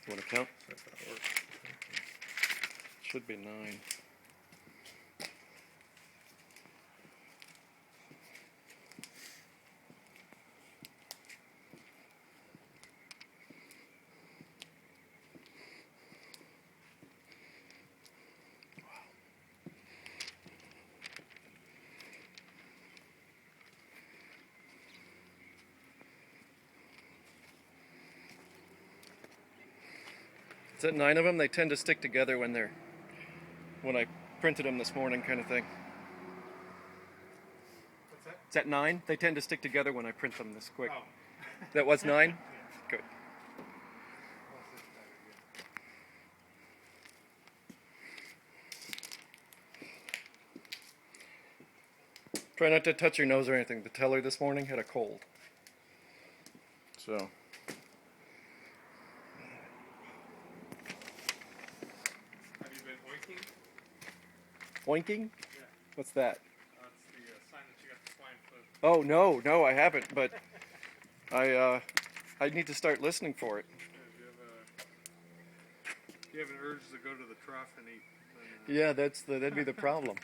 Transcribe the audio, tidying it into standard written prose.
You want to count? That's how it works. Should be 9. Is that 9 of them? They tend to stick together when I printed them this morning, kind of thing. What's that? Is that 9? They tend to stick together when I print them this quick. Oh. That was 9? Good. What's this guy again? Try not to touch your nose or anything. The teller this morning had a cold. So. Have you been oinking? Oinking? Yeah. What's that? That's the sign that you got the swine flu. Oh, no, I haven't, but I need to start listening for it. Do you have an urge to go to the trough and eat? Yeah, that'd be the problem.